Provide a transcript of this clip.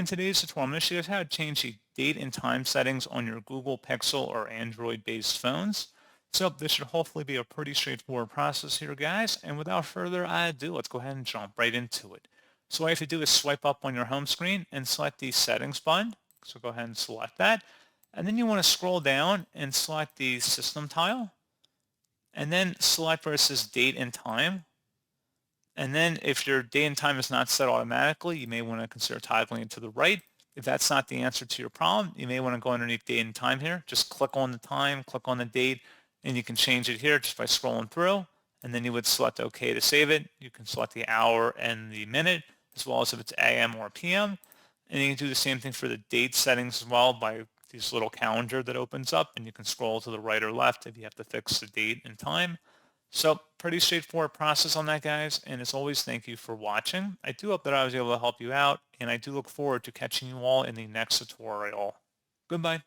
In today's tutorial, I'm going to show you how to change the date and time settings on your Google Pixel or Android-based phones. So this should hopefully be a pretty straightforward process here, guys. And without further ado, let's go ahead and jump right into it. So what you have to do is swipe up on your home screen and select the settings button. So go ahead and select that. And then you want to scroll down and select the system tile. And then select where it says date and time. And then if your day and time is not set automatically, you may want to consider toggling it to the right. If that's not the answer to your problem, you may want to go underneath date and time here. Just click on the time, click on the date, and you can change it here just by scrolling through. And then you would select OK to save it. You can select the hour and the minute, as well as if it's AM or PM. And you can do the same thing for the date settings as well by this little calendar that opens up, and you can scroll to the right or left if you have to fix the date and time. So pretty straightforward process on that, guys. And as always, thank you for watching. I do hope that I was able to help you out, and I do look forward to catching you all in the next tutorial. Goodbye.